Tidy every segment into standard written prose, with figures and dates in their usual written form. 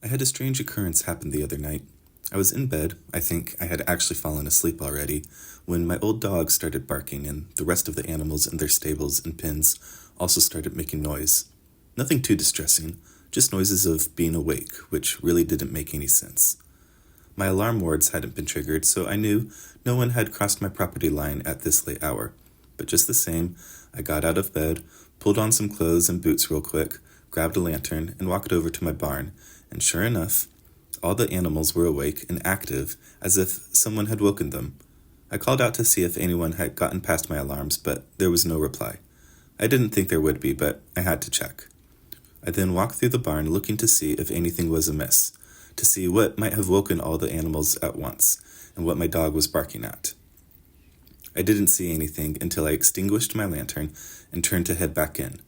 I had a strange occurrence happen the other night. I was in bed, I think I had actually fallen asleep already, when my old dog started barking and the rest of the animals in their stables and pens also started making noise. Nothing too distressing, just noises of being awake, which really didn't make any sense. My alarm wards hadn't been triggered, so I knew no one had crossed my property line at this late hour. But just the same, I got out of bed, pulled on some clothes and boots real quick, grabbed a lantern, and walked over to my barn, and sure enough, all the animals were awake and active, as if someone had woken them. I called out to see if anyone had gotten past my alarms, but there was no reply. I didn't think there would be, but I had to check. I then walked through the barn looking to see if anything was amiss, to see what might have woken all the animals at once, and what my dog was barking at. I didn't see anything until I extinguished my lantern and turned to head back in.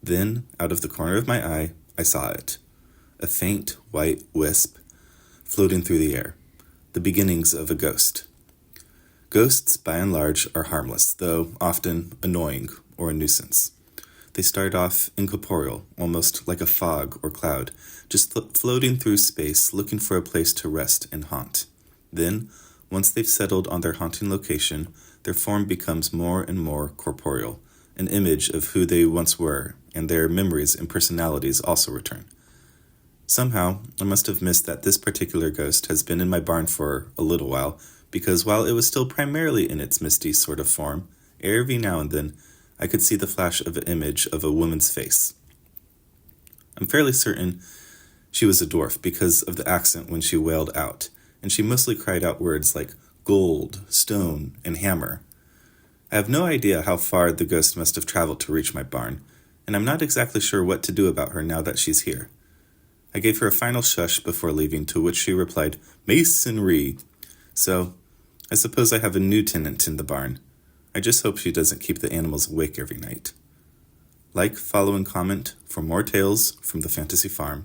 Then, out of the corner of my eye, I saw it. A faint white wisp floating through the air, the beginnings of a ghost. Ghosts, by and large, are harmless, though often annoying or a nuisance. They start off incorporeal, almost like a fog or cloud, just floating through space looking for a place to rest and haunt. Then, once they've settled on their haunting location, their form becomes more and more corporeal, an image of who they once were, and their memories and personalities also return. Somehow, I must have missed that this particular ghost has been in my barn for a little while, because while it was still primarily in its misty sort of form, every now and then, I could see the flash of an image of a woman's face. I'm fairly certain she was a dwarf because of the accent when she wailed out, and she mostly cried out words like gold, stone, and hammer. I have no idea how far the ghost must have traveled to reach my barn, and I'm not exactly sure what to do about her now that she's here. I gave her a final shush before leaving, to which she replied, "Masonry!" So, I suppose I have a new tenant in the barn. I just hope she doesn't keep the animals awake every night. Like, follow, and comment for more tales from the Fantasy Farm.